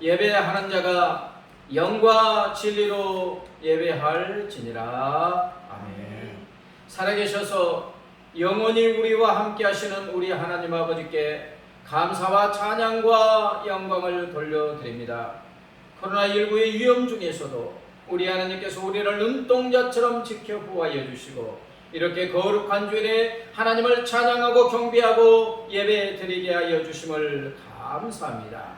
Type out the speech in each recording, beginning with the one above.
예배하는 자가 영과 진리로 예배할지니라. 아멘. 살아계셔서 영원히 우리와 함께 하시는 우리 하나님 아버지께 감사와 찬양과 영광을 돌려드립니다. 코로나19의 위험 중에서도 우리 하나님께서 우리를 눈동자처럼 지켜 보호하여 주시고 이렇게 거룩한 주일에 하나님을 찬양하고 경배하고 예배드리게 하여 주심을 감사합니다.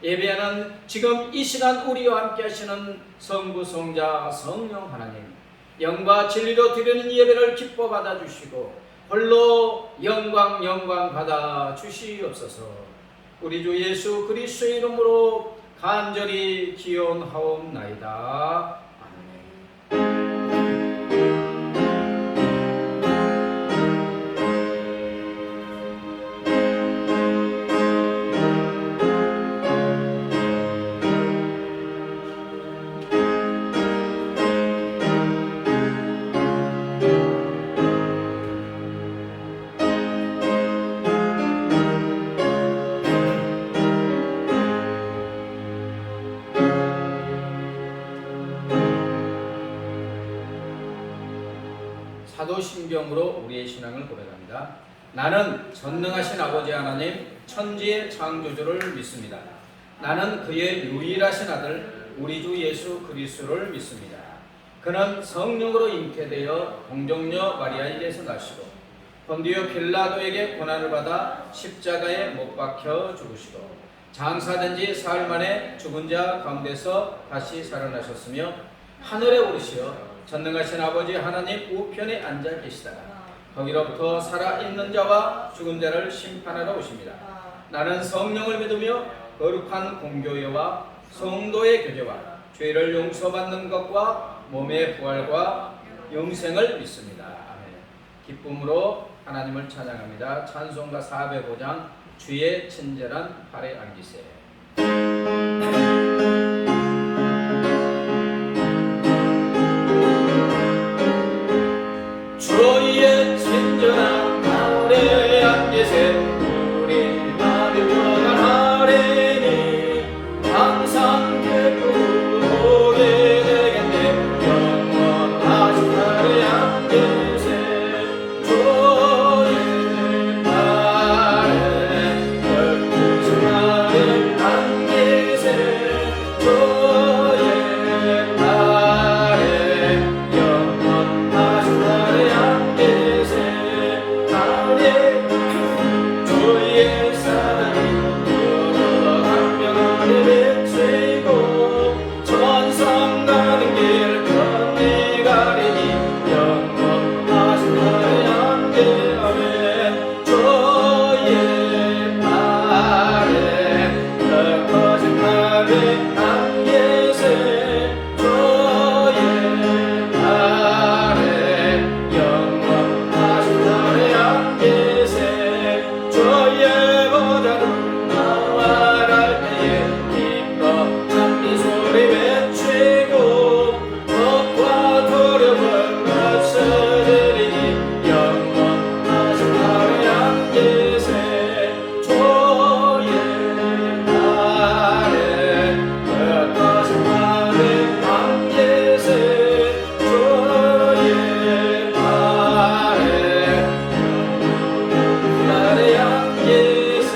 예배하는 지금 이 시간 우리와 함께 하시는 성부, 성자, 성령 하나님, 영과 진리로 드리는 예배를 기뻐 받아주시고 홀로 영광 받아 주시옵소서. 우리 주 예수 그리스도의 이름으로 간절히 기원하옵나이다. 사도신경으로 우리의 신앙을 고백합니다. 나는 전능하신 아버지 하나님 천지의 창조주를 믿습니다. 나는 그의 유일하신 아들 우리 주 예수 그리스도를 믿습니다. 그는 성령으로 잉태되어 동정녀 마리아에게서 나시고 본디오 빌라도에게 고난을 받아 십자가에 못 박혀 죽으시고 장사된 지 사흘 만에 죽은 자 가운데서 다시 살아나셨으며 하늘에 오르시어 전능하신 아버지 하나님 우편에 앉아 계시다가 거기로부터 살아있는 자와 죽은 자를 심판하러 오십니다. 나는 성령을 믿으며 거룩한 공교회와 성도의 교제와 죄를 용서받는 것과 몸의 부활과 영생을 믿습니다. 아멘. 기쁨으로 하나님을 찬양합니다. 찬송가 405장 주의 친절한 발에 안기세. 주의 친절한 발에 안기세. 우리 마음이 평안하리니 항상 기쁘게 되겠네. 영원하신 발에 안기세. 주의 발에 넓으신 발에 안기세. 주의 발에 영원하신 발에 안기세. 주의 사랑이 여러 강명하게 비치고 천성 가는 길 건네 가리니 영원하신 발에 안기세. 주의 발에 넓어진 발에 안기세. 주의 발에 영원하신 발에 안기세. 주의 보좌는 나와 갈 때에 기뻐 찬미 소리 외치고 겁과 두려움을 없애리니 영원하신 발에 안기세. 주의 발에 넓어진 발에 안기세. 주의 발에 발에 안기세.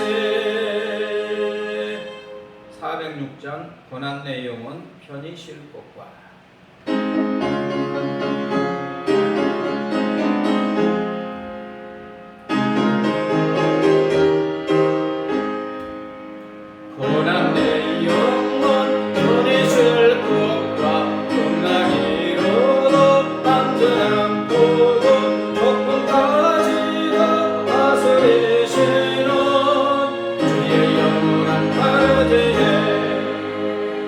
406장 고난 내용은 편히 쉴 곳과 고난 내용은 편히 쉴 곳과 끝나기로도 안전한 복은 복분까지도 다스리시는 주의 영원한 발제에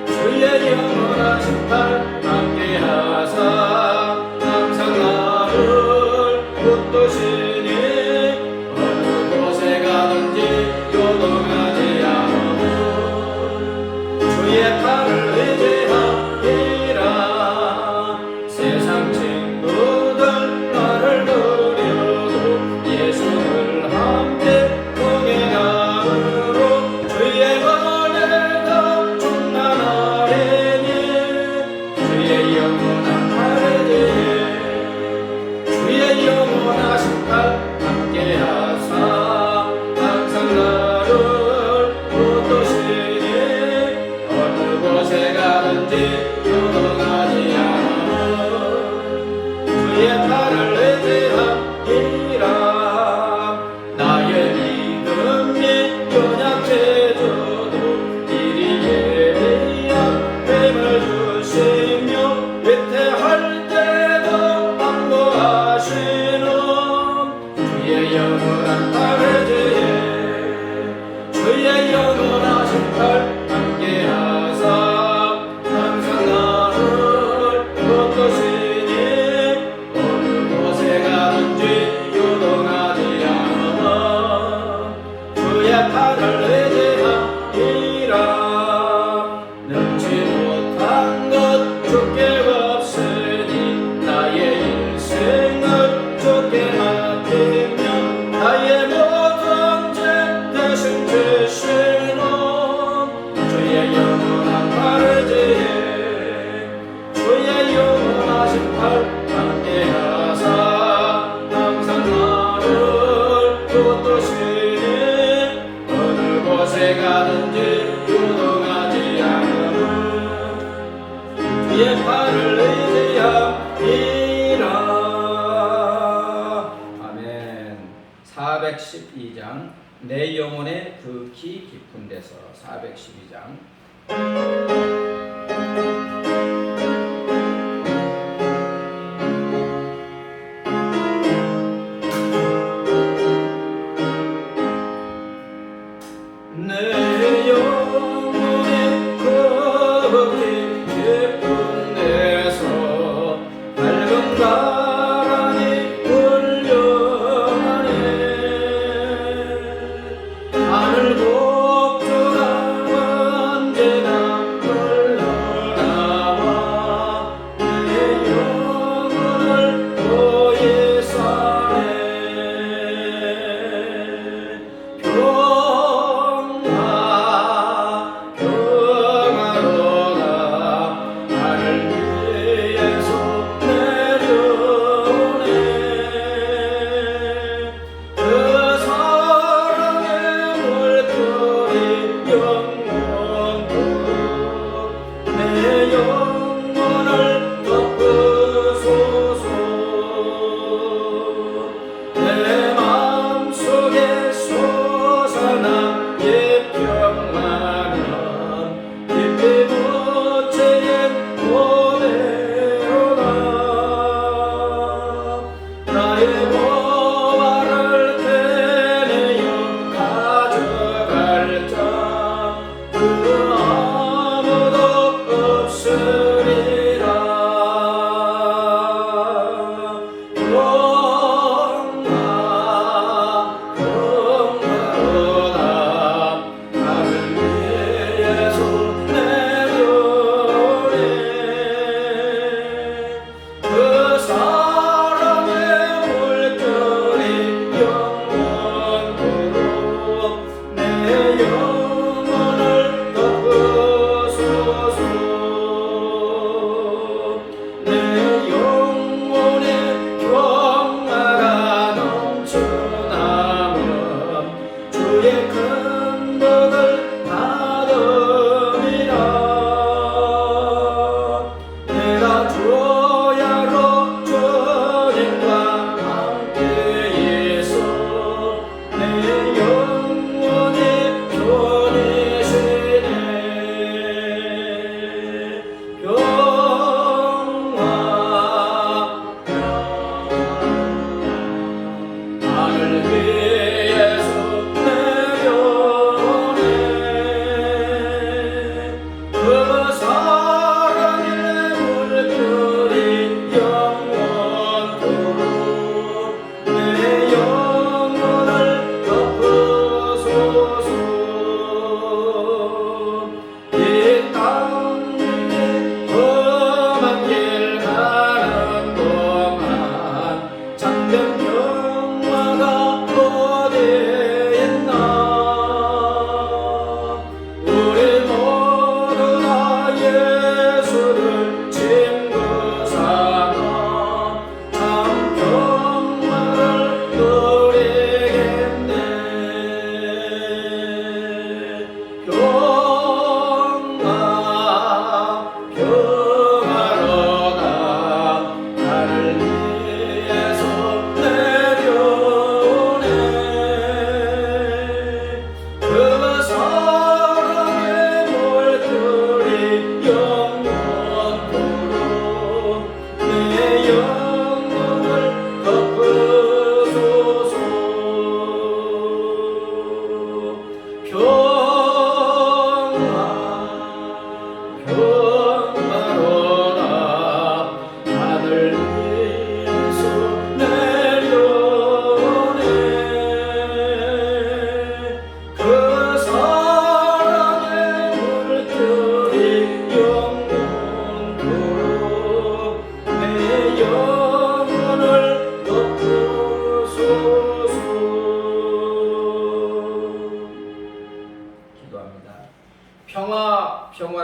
주의 영원하신 발 함께하사 항상 나를 붙드시니 어느 곳에 가든지 요동하지 않으면 주의 팔을 의지하리라. 세상 친구들 나를 노려도 예수를 함께 동행함으로 주의 은혜가 충만 가든지 요동하지 않으면 주의 팔을 의지하리라. 나의 믿음이 연약해져도 이리 힘을 주시며 위태할 때도 안보하시는 주의 영원한 팔을 주의 영원하신 팔 함께하사 항상 나를 붙드시니 어느 곳에 가든지 요동하지 않으면 주의 팔을 의지하리라. 능치 못한 것 주께 없으니 나의 일생을 주께 맡기며 나의 모든 죄 대신 지시는 주의 영원한 팔을 주의 영원하신 팔 함께하사 항상 나를 붙드시니 어느 곳에 가든지 요동하지 않으면 주의 팔을 의지하리라. 아멘. 412장 내 영혼의 그 기 깊은 데서 412장 내 영혼의 그 깊은 데서 밝은 바람이 울려가네. 하늘 복주가 언제나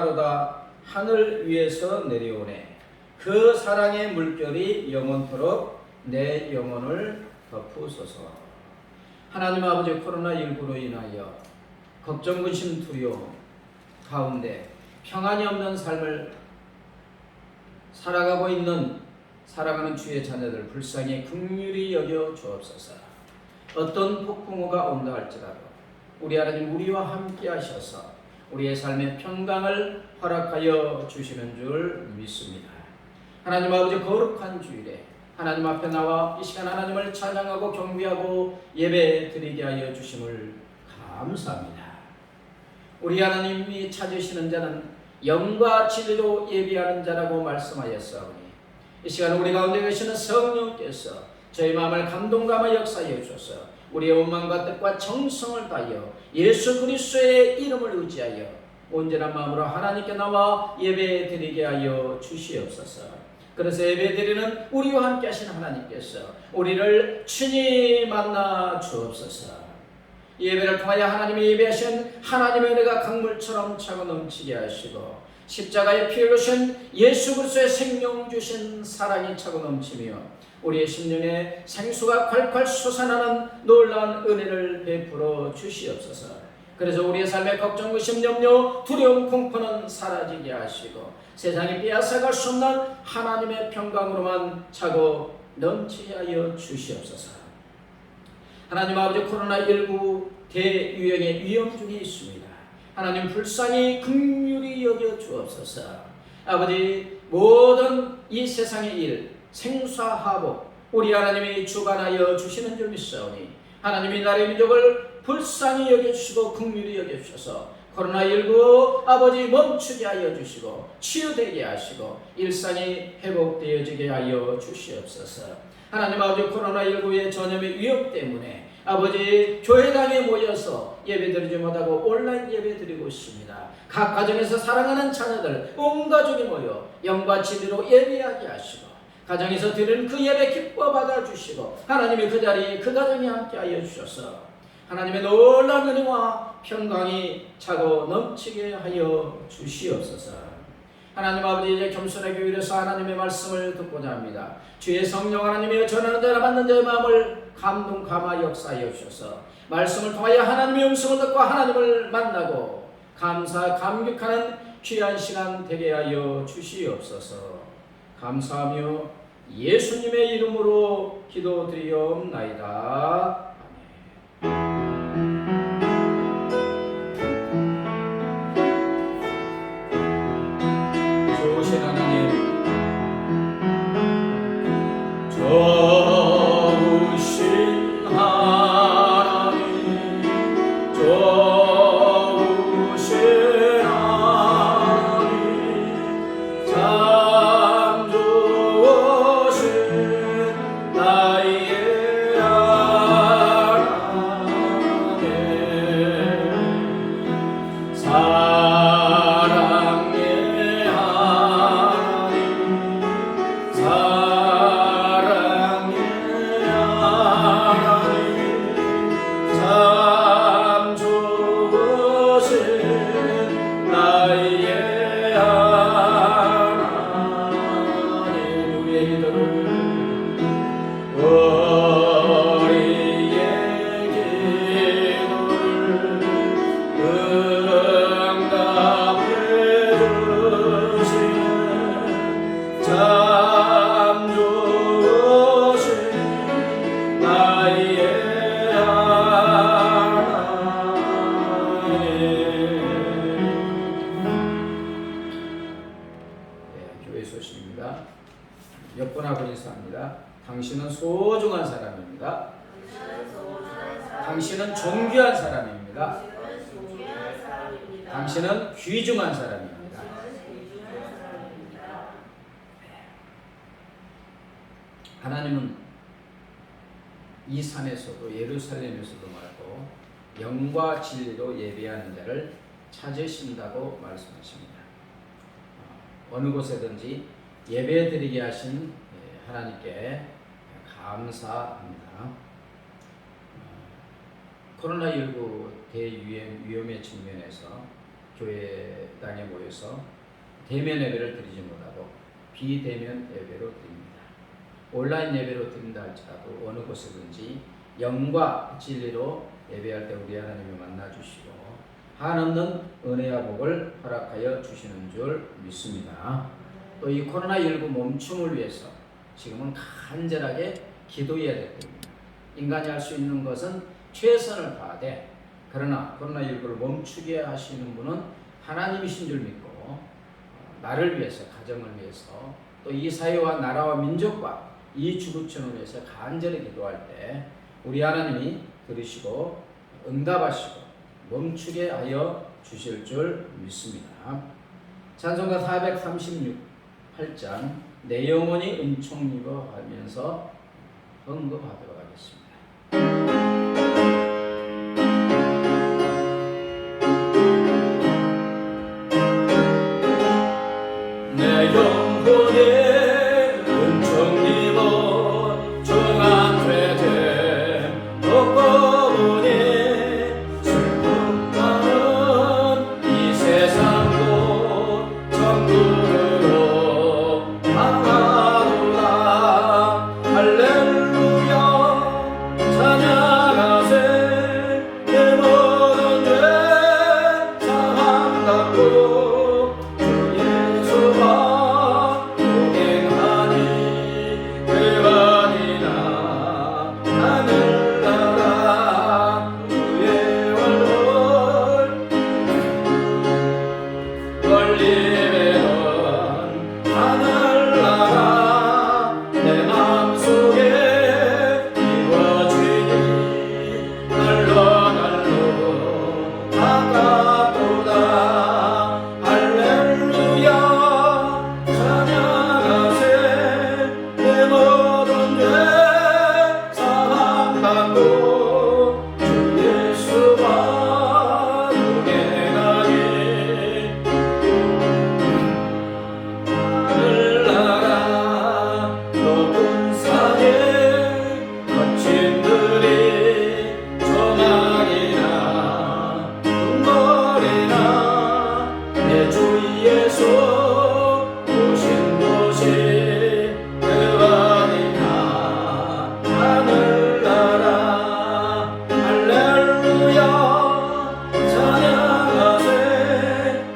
사랑하로다 하늘 위에서 내려오네. 그 사랑의 물결이 영원토록 내 영혼을 덮으소서. 하나님 아버지, 코로나19로 인하여 걱정, 근심, 두려움 가운데 평안이 없는 삶을 살아가고 있는 사랑하는 주의 자녀들 불쌍히 긍휼히 여겨 주옵소서. 어떤 폭풍우가 온다 할지라도 우리 하나님 우리와 함께 하셔서 우리의 삶의 평강을 허락하여 주시는 줄 믿습니다. 하나님 아버지, 거룩한 주일에 하나님 앞에 나와 이 시간 하나님을 찬양하고 경배하고 예배 드리게 하여 주심을 감사합니다. 우리 하나님이 찾으시는 자는 영과 진리로 예비하는 자라고 말씀하였사오니 이 시간 우리 가운데 계시는 성령께서 저희 마음을 감동감아 역사하여 주셔서 우리의 원망과 뜻과 정성을 다하여 예수 그리스도의 이름을 의지하여 온전한 마음으로 하나님께 나와 예배 드리게 하여 주시옵소서. 그래서 예배 드리는 우리와 함께 하신 하나님께서 우리를 친히 만나 주옵소서. 예배를 통하여 하나님이 예배하신 하나님의 은혜가 강물처럼 차고 넘치게 하시고 십자가에 피 흘리신 예수 그리스도의 생명 주신 사랑이 차고 넘치며 우리의 심령에 생수가 콸콸 솟아나는 놀라운 은혜를 베풀어 주시옵소서. 그래서 우리의 삶의 걱정, 의심, 염려, 두려움, 공포는 사라지게 하시고 세상이 빼앗아갈 수 없는 하나님의 평강으로만 차고 넘치게 하여 주시옵소서. 하나님 아버지, 코로나19 대유행의 위험 중에 있습니다. 하나님 불쌍히 긍휼히 여겨 주옵소서. 아버지, 모든 이 세상의 일 생사화복 우리 하나님이 주관하여 주시는 줄 믿사오니 하나님이 나라의 민족을 불쌍히 여겨주시고 긍휼히 여겨주셔서 코로나19 아버지 멈추게 하여 주시고 치유되게 하시고 일상이 회복되어지게 하여 주시옵소서. 하나님 아버지, 코로나19의 전염의 위협 때문에 아버지 교회당에 모여서 예배드리지 못하고 온라인 예배드리고 있습니다. 각 가정에서 사랑하는 자녀들 온 가족이 모여 영과 진리로 예배하게 하시고 가정에서 드리는 그 예배 기뻐 받아주시고 하나님이 그 자리에 그 가정에 함께하여 주셔서 하나님의 놀라운 은혜와 평강이 차고 넘치게 하여 주시옵소서. 하나님 아버지, 이제 겸손하게 위해서 하나님의 말씀을 듣고자 합니다. 주의 성령 하나님의 전하는 자나 받는 자의 마음을 감동 감화 역사하여 주셔서 말씀을 통하여 하나님의 음성을 듣고 하나님을 만나고 감사 감격하는 귀한 시간 되게 하여 주시옵소서. 감사하며 예수님의 이름으로 기도드리옵나이다. 좋으신 하나님, 좋으신 하나님, 좋으신 하나님, 참 좋으신 나의 하나님, 사랑의 하나님, 사랑의 하나님, 참 좋으신 나의 하나님. 우리의 기도를 응답해 주시는 참 좋으신 나의 하나님. 교회 소식입니다. 몇 번 하고 인사합니다. 당신은 소중한 사람입니다. 당신은 존귀한 사람입니다. 당신은 귀중한 사람입니다. 하나님은 이 산에서도 예루살렘에서도 말고 영과 진리로 예배하는 자를 찾으신다고 말씀하십니다. 어느 곳에든지 예배드리게 하신 하나님께 감사합니다. 코로나19 대유행 위험의 측면에서 교회당에 모여서 대면 예배를 드리지 못하고 비대면 예배로 드립니다. 온라인 예배로 드린다 할지라도 어느 곳이든지 영과 진리로 예배할 때 우리 하나님이 만나 주시고 한없는 은혜와 복을 허락하여 주시는 줄 믿습니다. 또 이 코로나19 멈춤을 위해서 지금은 간절하게 기도해야 될 때입니다. 인간이 할 수 있는 것은 최선을 다하되 그러나 코로나19를 멈추게 하시는 분은 하나님이신 줄 믿고 나를 위해서, 가정을 위해서, 또 이 사회와 나라와 민족과 이 지구촌을 위해서 간절히 기도할 때 우리 하나님이 들으시고 응답하시고 멈추게 하여 주실 줄 믿습니다. 찬송가 436장 내 영혼이 은총 입어 하면서 언급하도록 하겠습니다. 내 영혼이 은총 입어 주 앞에 됨 듣고 보니 슬픈 마음 이 세상도 천국으로 향하도다. 할렐루야 찬양하세. 내 모든 죄 사함 받고 주 예수와 동행하니 그만이나 하늘나라 주의 얼굴 걸림에는 하늘나라 내 맘속에 이루어지니 날로 아깝도다. 할렐루야 찬양하세. 내 모든 죄 사함 받고 주 예수와 동행하니 하늘나라 높은 산에 거친 들이 조망이나 눈물이나 내 주 예수 오신 곳이 그만이나 하늘나라. 할렐루야 찬양하세.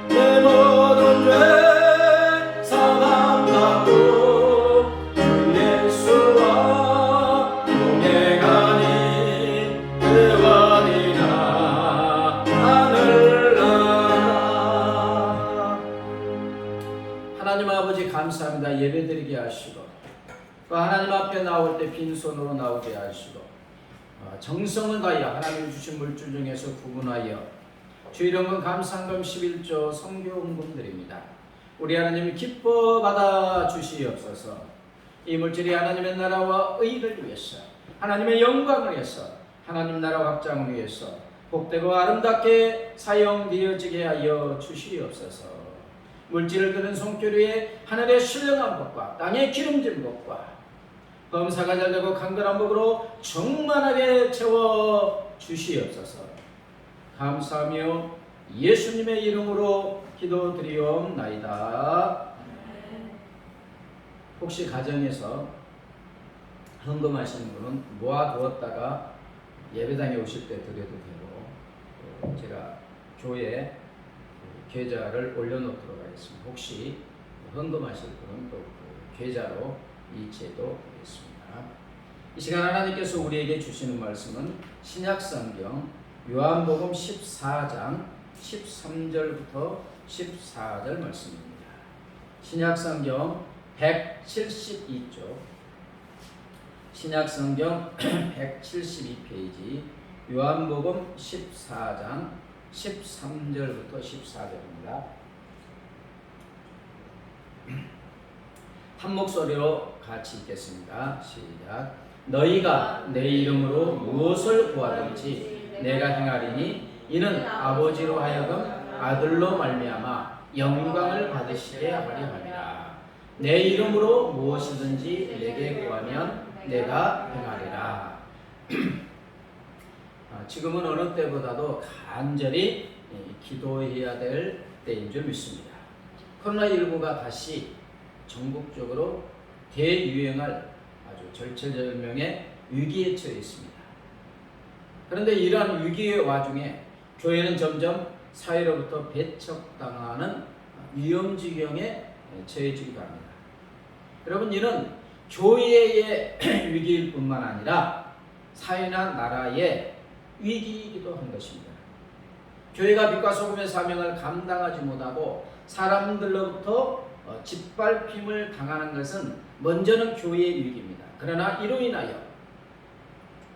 내 모든 죄 사함 받고 주 예수와 동행하니 그만이나 하늘나라. 하나님 아버지 감사합니다. 예배드리게 하시고 또 하나님 앞에 나올 때 빈손으로 나오게 하시고 정성을 다하여 하나님이 주신 물질 중에서 구분하여 주 이름은 감상금 11조 성교헌금 드립니다. 우리 하나님이 기뻐 받아 주시옵소서. 이 물질이 하나님의 나라와 의를 위해서, 하나님의 영광을 위해서, 하나님 나라 확장을 위해서 복되고 아름답게 사용되어지게 하여 주시옵소서. 물질을 드는 손길위에 하늘의 신령한 복과 땅의 기름진 복과 범사가 잘되고 강건한 복으로 충만하게 채워 주시옵소서. 감사하며 예수님의 이름으로 기도드리옵나이다. 혹시 가정에서 헌금하시는 분은 모아두었다가 예배당에 오실 때 드려도 되고, 제가 교회 계좌를 올려놓도록 하겠습니다. 혹시 헌금하실 분은 또 계좌로 이체도 되겠습니다. 이 시간 하나님께서 우리에게 주시는 말씀은 신약성경 요한복음 14장 13절부터 14절 말씀입니다. 신약성경 172쪽, 신약성경 172페이지, 요한복음 14장 13절부터 14절입니다. 한 목소리로 같이 읽겠습니다. 시작. 너희가 내 이름으로 무엇을 구하든지 내가 행하리니 이는 아버지로 하여금 아들로 말미암아 영광을 받으시게 하려 함이라. 내 이름으로 무엇이든지 내게 구하면 내가 행하리라. 지금은 어느 때보다도 간절히 기도해야 될 때인 줄 믿습니다. 코로나19가 다시 전국적으로 대유행할 아주 절체절명의 위기에 처해 있습니다. 그런데 이러한 위기의 와중에 교회는 점점 사회로부터 배척당하는 위험지경에 처해지기도 합니다. 여러분, 이는 교회의 위기일 뿐만 아니라 사회나 나라의 위기이기도 한 것입니다. 교회가 빛과 소금의 사명을 감당하지 못하고 사람들로부터 짓밟힘을 당하는 것은 먼저는 교회의 위기입니다. 그러나 이로 인하여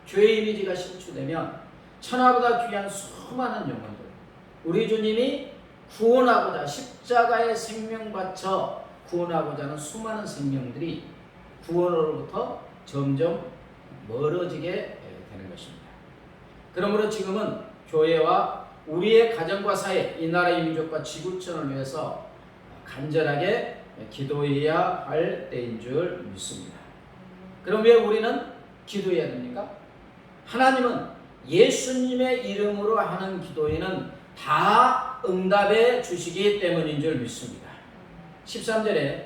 교회 이미지가 실추되면 천하보다 귀한 수많은 영혼들, 우리 주님이 구원하고자 십자가의 생명 바쳐 구원하고자 하는 수많은 생명들이 구원으로부터 점점 멀어지게 되는 것입니다. 그러므로 지금은 교회와 우리의 가정과 사회, 이 나라의 민족과 지구촌을 위해서 간절하게 기도해야 할 때인 줄 믿습니다. 그럼 왜 우리는 기도해야 됩니까? 하나님은 예수님의 이름으로 하는 기도에는 다 응답해 주시기 때문인 줄 믿습니다. 13절에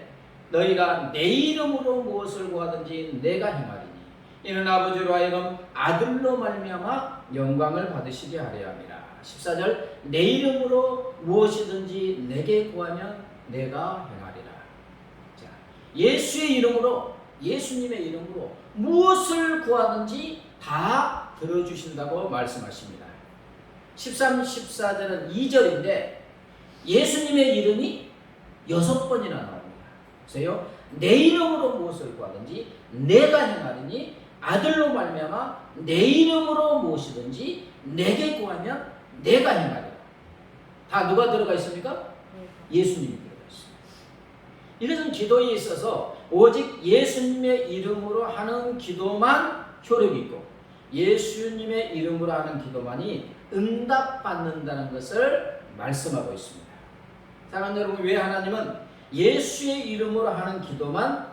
너희가 내 이름으로 무엇을 구하든지 내가 행하리니 이는 아버지로 하여금 아들로 말미암아 영광을 받으시게 하려 함이라. 14절 내 이름으로 무엇이든지 내게 구하면 내가 행하리라. 자, 예수의 이름으로, 예수님의 이름으로 무엇을 구하든지 다 들어주신다고 말씀하십니다. 13, 14절은 2절인데 예수님의 이름이 6번이나 나옵니다. 보세요. 내 이름으로 무엇을 구하든지 내가 행하리니 아들로 말미암아 내 이름으로 무엇이든지 내게 구하면 내가 행하리라. 다 누가 들어가 있습니까? 예수님이 들어가 있습니다. 이것은 기도에 있어서 오직 예수님의 이름으로 하는 기도만 효력이 있고 예수님의 이름으로 하는 기도만이 응답받는다는 것을 말씀하고 있습니다. 사랑하는 여러분, 왜 하나님은 예수의 이름으로 하는 기도만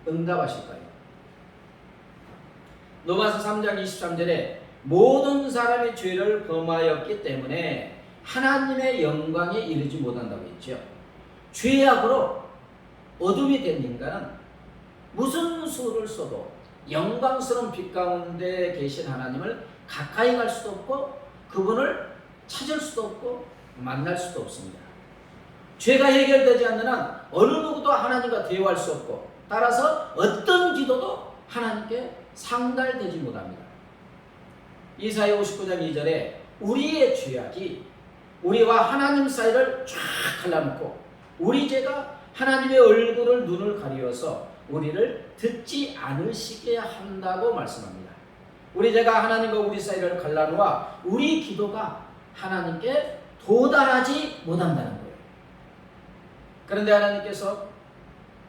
응답하실까요? 로마서 3장 23절에 모든 사람이 죄를 범하였기 때문에 하나님의 영광에 이르지 못한다고 했죠. 죄악으로 어둠이 된 인간은 무슨 수를 써도 영광스러운 빛 가운데 계신 하나님을 가까이 갈 수도 없고 그분을 찾을 수도 없고 만날 수도 없습니다. 죄가 해결되지 않는 한 어느 누구도 하나님과 대화할 수 없고 따라서 어떤 기도도 하나님께 상달되지 못합니다. 이사야 59장 2절에 우리의 죄악이 우리와 하나님 사이를 쫙 갈라놓고 우리 죄가 하나님의 얼굴을 눈을 가리워서 우리를 듣지 않으시게 한다고 말씀합니다. 우리 죄가 하나님과 우리 사이를 갈라놓아 우리 기도가 하나님께 도달하지 못한다는 거예요. 그런데 하나님께서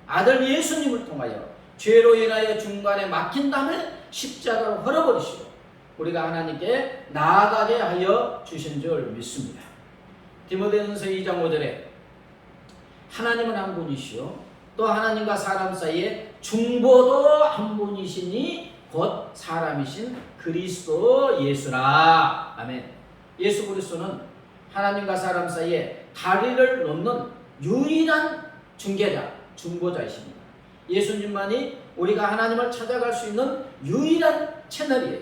아들 예수님을 통하여 죄로 인하여 중간에 막힌 담을 십자가로 헐어버리시고 우리가 하나님께 나아가게 하여 주신 줄 믿습니다. 디모데전서 2장 5절에 하나님은 한 분이시요 또 하나님과 사람 사이에 중보도 한 분이시니 곧 사람이신 그리스도 예수라. 아멘. 예수 그리스도는 하나님과 사람 사이에 다리를 놓는 유일한 중개자, 중보자이십니다. 예수님만이 우리가 하나님을 찾아갈 수 있는 유일한 채널이에요.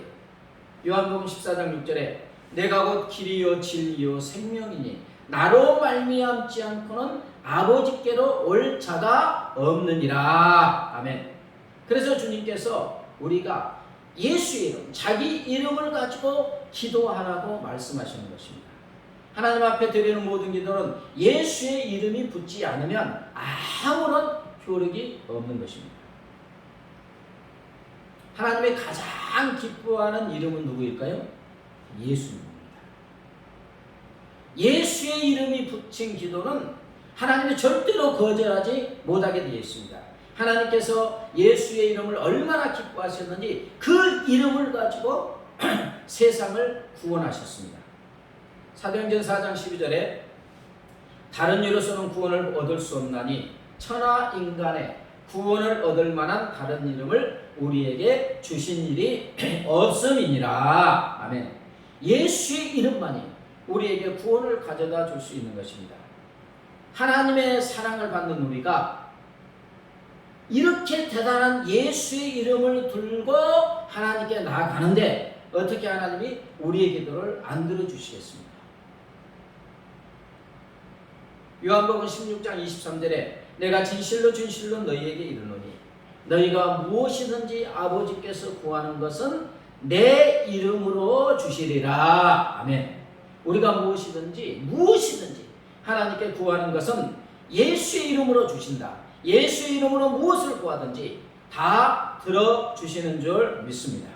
요한복음 14장 6절에 내가 곧 길이요 진리요 생명이니 나로 말미암지 않고는 아버지께로 올 자가 없느니라. 아멘. 그래서 주님께서 우리가 예수의 이름, 자기 이름을 가지고 기도하라고 말씀하시는 것입니다. 하나님 앞에 드리는 모든 기도는 예수의 이름이 붙지 않으면 아무런 효력이 없는 것입니다. 하나님의 가장 기뻐하는 이름은 누구일까요? 예수님입니다. 예수의 이름이 붙인 기도는 하나님이 절대로 거절하지 못하게 되어 있습니다. 하나님께서 예수의 이름을 얼마나 기뻐하셨는지 그 이름을 가지고 세상을 구원하셨습니다. 사도행전 4장 12절에 다른 이로서는 구원을 얻을 수 없나니 천하 인간의 구원을 얻을 만한 다른 이름을 우리에게 주신 일이 없음이니라. 아멘. 예수의 이름만이 우리에게 구원을 가져다 줄 수 있는 것입니다. 하나님의 사랑을 받는 우리가 이렇게 대단한 예수의 이름을 들고 하나님께 나아가는데 어떻게 하나님이 우리의 기도를 안 들어주시겠습니까? 요한복음 16장 23절에 내가 진실로 진실로 너희에게 이르노니 너희가 무엇이든지 아버지께서 구하는 것은 내 이름으로 주시리라. 아멘. 우리가 무엇이든지 하나님께 구하는 것은 예수의 이름으로 주신다. 예수의 이름으로 무엇을 구하든지 다 들어주시는 줄 믿습니다.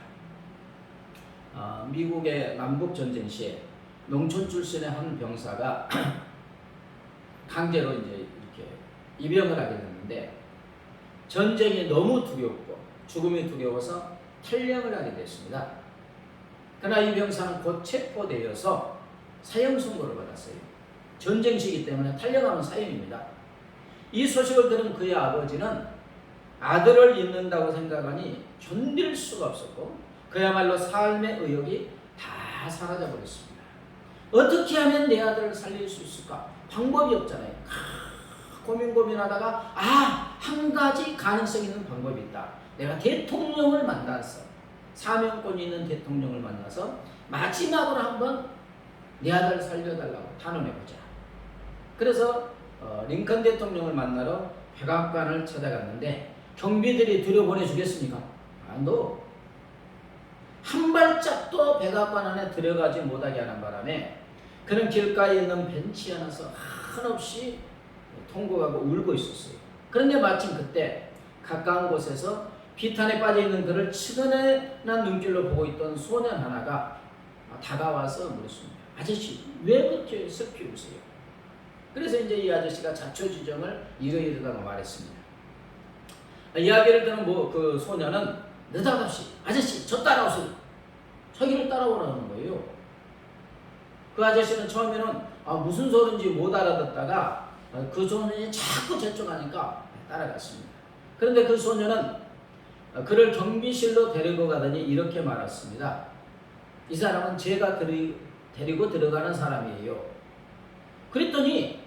미국의 남북전쟁 시에 농촌 출신의 한 병사가 강제로 이제 이렇게 입영을 하게 됐는데 전쟁이 너무 두렵고 죽음이 두려워서 탈영을 하게 됐습니다. 그러나 이 병사는 곧 체포되어서 사형 선고를 받았어요. 전쟁 시기 때문에 탈영하면 사형입니다. 이 소식을 들은 그의 아버지는 아들을 잃는다고 생각하니 견딜 수가 없었고 그야말로 삶의 의욕이 다 사라져 버렸습니다. 어떻게 하면 내 아들을 살릴 수 있을까? 방법이 없잖아요. 고민하다가 한 가지 가능성 있는 방법이 있다. 내가 대통령을 만나서 사명권이 있는 대통령을 만나서 마지막으로 한번 내 아들을 살려달라고 단언해보자. 그래서 링컨 대통령을 만나러 백악관을 찾아갔는데 경비들이 들여보내주겠습니까? 너 한 발짝도 백악관 안에 들어가지 못하게 하는 바람에 그는 길가에 있는 벤치에 앉아서 한없이 통곡하고 울고 있었어요. 그런데 마침 그때 가까운 곳에서 비탄에 빠져있는 그를 측은한 눈길로 보고 있던 소년 하나가 다가와서 물었습니다. 아저씨 왜 그렇게 슬피 우세요? 그래서 이제 이 아저씨가 자초지종을 이러이러다가 말했습니다. 이야기를 듣는 그 소년은 느닷없이 아저씨 저 따라오세요. 자기를 따라오라는 거예요. 그 아저씨는 처음에는 무슨 소리인지 못 알아듣다가 그 소년이 자꾸 재촉하니까 따라갔습니다. 그런데 그 소년은 그를 경비실로 데리고 가더니 이렇게 말했습니다. 이 사람은 제가 데리고 들어가는 사람이에요. 그랬더니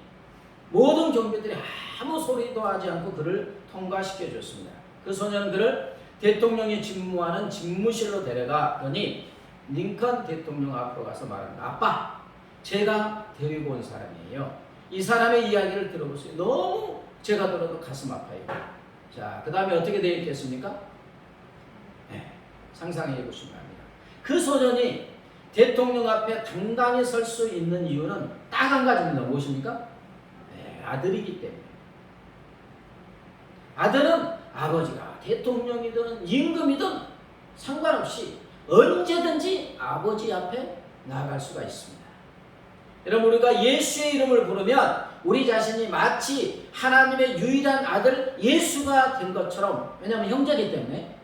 모든 경비들이 아무 소리도 하지 않고 그를 통과시켜 줬습니다. 그 소년은 그를 대통령이 직무하는 직무실로 데려가더니 링컨 대통령 앞으로 가서 말합니다. 아빠, 제가 데리고 온 사람이에요. 이 사람의 이야기를 들어보세요. 너무 제가 들어도 가슴 아파요. 자, 그 다음에 어떻게 되어 있겠습니까? 네, 상상해 보시면 합니다. 그 소년이 대통령 앞에 당당히 설 수 있는 이유는 딱 한 가지입니다. 무엇입니까? 네, 아들이기 때문에. 아들은 아버지가 대통령이든 임금이든 상관없이 언제든지 아버지 앞에 나아갈 수가 있습니다. 여러분, 우리가 예수의 이름을 부르면 우리 자신이 마치 하나님의 유일한 아들 예수가 된 것처럼, 왜냐하면 형제이기 때문에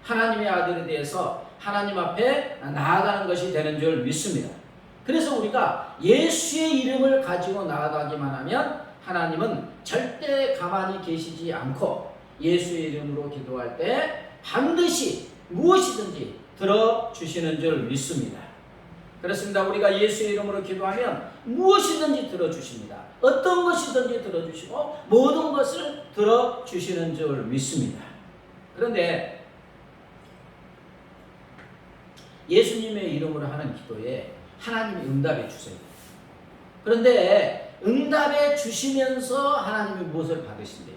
하나님의 아들에 대해서 하나님 앞에 나아가는 것이 되는 줄 믿습니다. 그래서 우리가 예수의 이름을 가지고 나아가기만 하면 하나님은 절대 가만히 계시지 않고 예수의 이름으로 기도할 때 반드시 무엇이든지 들어주시는 줄 믿습니다. 그렇습니다. 우리가 예수의 이름으로 기도하면 무엇이든지 들어주십니다. 어떤 것이든지 들어주시고 모든 것을 들어주시는 줄 믿습니다. 그런데 예수님의 이름으로 하는 기도에 하나님이 응답해 주세요. 그런데 응답해 주시면서 하나님이 무엇을 받으신대요?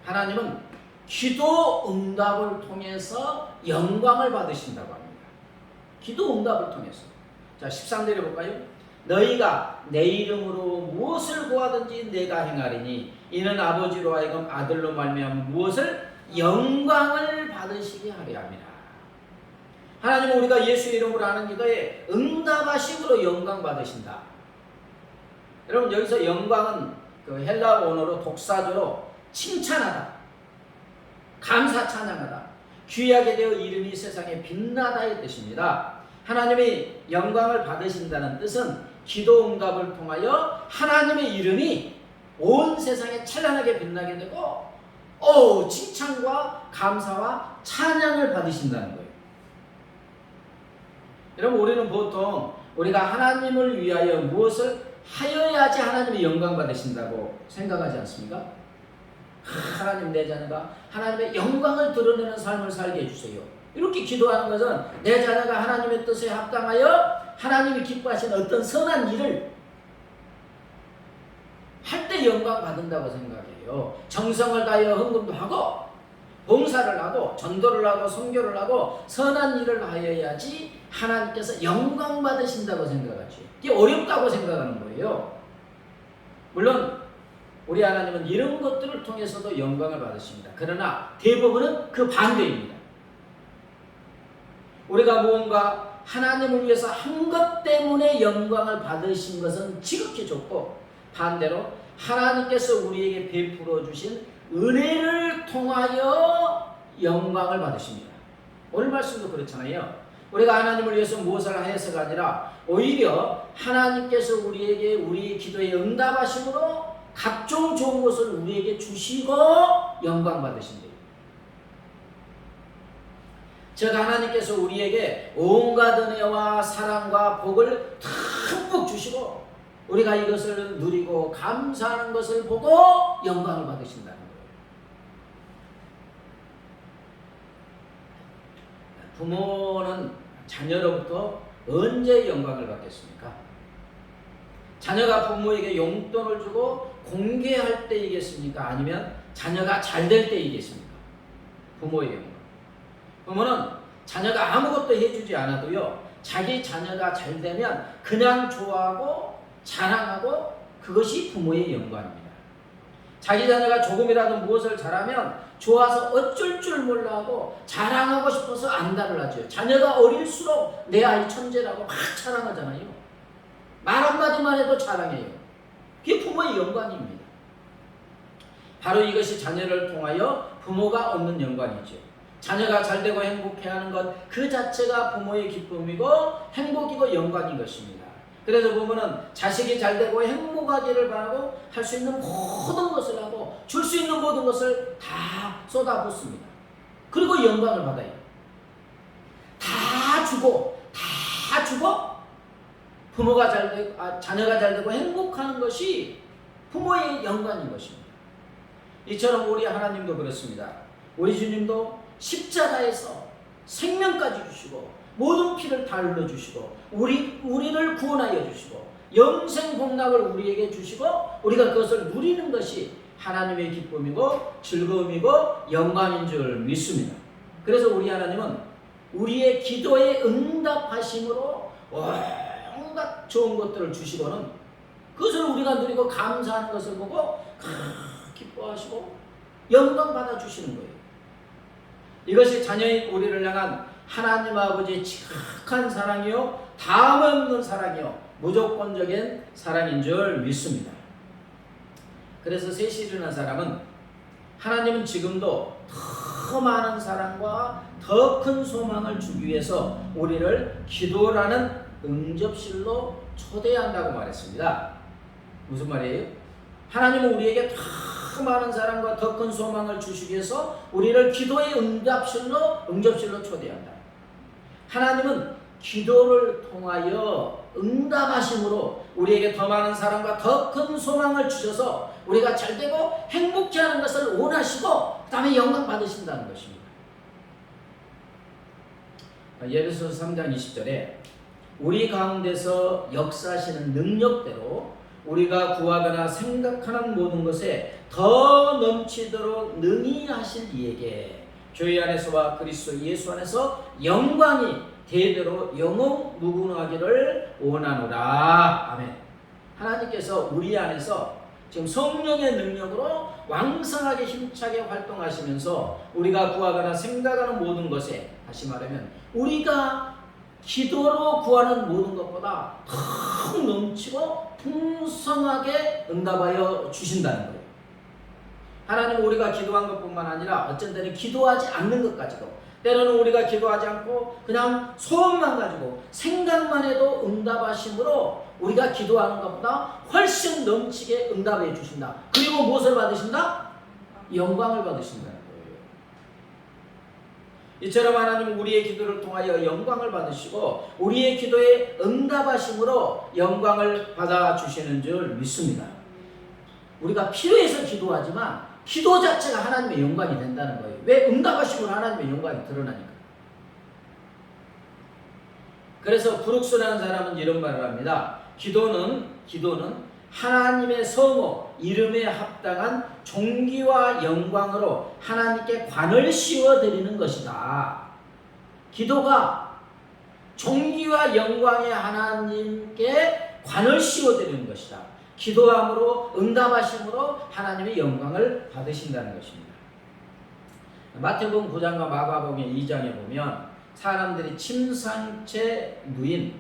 하나님은 기도 응답을 통해서 영광을 받으신다고 합니다. 기도 응답을 통해서. 자, 13절에 볼까요? 너희가 내 이름으로 무엇을 구하든지 내가 행하리니 이는 아버지로 하여금 아들로 말미암아 무엇을 영광을 받으시게 하려 함이라. 하나님은 우리가 예수의 이름으로 하는 기도에 응답하심으로 영광 받으신다. 여러분, 여기서 영광은 그 헬라 언어로 독사조로 칭찬하다, 감사 찬양하다, 귀하게 되어 이름이 세상에 빛나다의 뜻입니다. 하나님이 영광을 받으신다는 뜻은 기도 응답을 통하여 하나님의 이름이 온 세상에 찬란하게 빛나게 되고 칭찬과 감사와 찬양을 받으신다는 거예요. 여러분, 우리는 보통 우리가 하나님을 위하여 무엇을 하여야지 하나님이 영광 받으신다고 생각하지 않습니까? 하나님, 내 자녀가 하나님의 영광을 드러내는 삶을 살게 해주세요. 이렇게 기도하는 것은 내 자녀가 하나님의 뜻에 합당하여 하나님이 기뻐하시는 어떤 선한 일을 할 때 영광 받는다고 생각해요. 정성을 다하여 헌금도 하고 봉사를 하고 전도를 하고 선교를 하고 선한 일을 하여야지 하나님께서 영광 받으신다고 생각하지. 이게 어렵다고 생각하는 거예요. 물론 우리 하나님은 이런 것들을 통해서도 영광을 받으십니다. 그러나 대부분은 그 반대입니다. 우리가 무언가 하나님을 위해서 한 것 때문에 영광을 받으신 것은 지극히 좋고, 반대로 하나님께서 우리에게 베풀어 주신 은혜를 통하여 영광을 받으십니다. 오늘 말씀도 그렇잖아요. 우리가 하나님을 위해서 무엇을 하여서가 아니라 오히려 하나님께서 우리에게 우리의 기도에 응답하심으로 각종 좋은 것을 우리에게 주시고 영광 받으신대요. 즉 하나님께서 우리에게 온갖 은혜와 사랑과 복을 듬뿍 주시고 우리가 이것을 누리고 감사하는 것을 보고 영광을 받으신다는 거예요. 부모는 자녀로부터 언제 영광을 받겠습니까? 자녀가 부모에게 용돈을 주고 공개할 때이겠습니까? 아니면 자녀가 잘 될 때이겠습니까? 부모의 영광. 부모는 자녀가 아무것도 해주지 않아도요, 자기 자녀가 잘 되면 그냥 좋아하고 자랑하고 그것이 부모의 영광입니다. 자기 자녀가 조금이라도 무엇을 잘하면 좋아서 어쩔 줄 몰라 하고 자랑하고 싶어서 안달을 하죠. 자녀가 어릴수록 내 아이 천재라고 막 자랑하잖아요. 말 한마디만 해도 자랑해요. 그게 부모의 영광입니다. 바로 이것이 자녀를 통하여 부모가 얻는 영광이죠. 자녀가 잘되고 행복해하는 것 그 자체가 부모의 기쁨이고 행복이고 영광인 것입니다. 그래서 부모는 자식이 잘되고 행복하기를 바라고 할 수 있는 모든 것을 하고 줄 수 있는 모든 것을 다 쏟아붓습니다. 그리고 영광을 받아요. 다 주고 부모가 잘되고 자녀가 잘되고 행복하는 것이 부모의 영광인 것입니다. 이처럼 우리 하나님도 그렇습니다. 우리 주님도 십자가에서 생명까지 주시고 모든 피를 다 흘려주시고 우리를 구원하여 주시고 영생 복락을 우리에게 주시고 우리가 그것을 누리는 것이 하나님의 기쁨이고 즐거움이고 영광인 줄 믿습니다. 그래서 우리 하나님은 우리의 기도에 응답하심으로 온갖 좋은 것들을 주시고는 그것을 우리가 누리고 감사하는 것을 보고 기뻐하시고 영광 받아주시는 거예요. 이것이 자녀인 우리를 향한 하나님 아버지의 지극한 사랑이요 다음없는 사랑이요 무조건적인 사랑인 줄 믿습니다. 그래서 셋이 일어난 사람은 하나님은 지금도 더 많은 사랑과 더 큰 소망을 주기 위해서 우리를 기도라는 응접실로 초대한다고 말했습니다. 무슨 말이에요? 하나님은 우리에게 더 많은 사랑과 더 큰 소망을 주시기 위해서 우리를 기도의 응접실로 초대한다. 하나님은 기도를 통하여 응답하심으로 우리에게 더 많은 사랑과 더 큰 소망을 주셔서 우리가 잘되고 행복해하는 것을 원하시고 그 다음에 영광 받으신다는 것입니다. 예배소서 3장 20절에 우리 가운데서 역사하시는 능력대로 우리가 구하거나 생각하는 모든 것에 더 넘치도록 능히 하실 이에게 교회 안에서와 그리스도 예수 안에서 영광이 대대로 영원 무궁하기를 원하노라. 아멘. 하나님께서 우리 안에서 지금 성령의 능력으로 왕성하게 힘차게 활동하시면서 우리가 구하거나 생각하는 모든 것에, 다시 말하면 우리가 기도로 구하는 모든 것보다 더 넘치고 풍성하게 응답하여 주신다는 거예요. 하나님은 우리가 기도한 것뿐만 아니라 어쩐 때는 기도하지 않는 것까지도, 때로는 우리가 기도하지 않고 그냥 소원만 가지고 생각만 해도 응답하심으로 우리가 기도하는 것보다 훨씬 넘치게 응답해 주신다. 그리고 무엇을 받으신다? 영광을 받으신다는 거예요. 이처럼 하나님은 우리의 기도를 통하여 영광을 받으시고 우리의 기도에 응답하심으로 영광을 받아주시는 줄 믿습니다. 우리가 필요해서 기도하지만 기도 자체가 하나님의 영광이 된다는 거예요. 왜? 응답하심으로 하나님의 영광이 드러나니까. 그래서 브룩스라는 사람은 이런 말을 합니다. 기도는 하나님의 성호, 이름에 합당한 존귀와 영광으로 하나님께 관을 씌워드리는 것이다. 기도가 존귀와 영광의 하나님께 관을 씌워드리는 것이다. 기도함으로 응답하심으로 하나님의 영광을 받으신다는 것입니다. 마태복음 9장과 마가복음 2장에 보면 사람들이 침상째 누인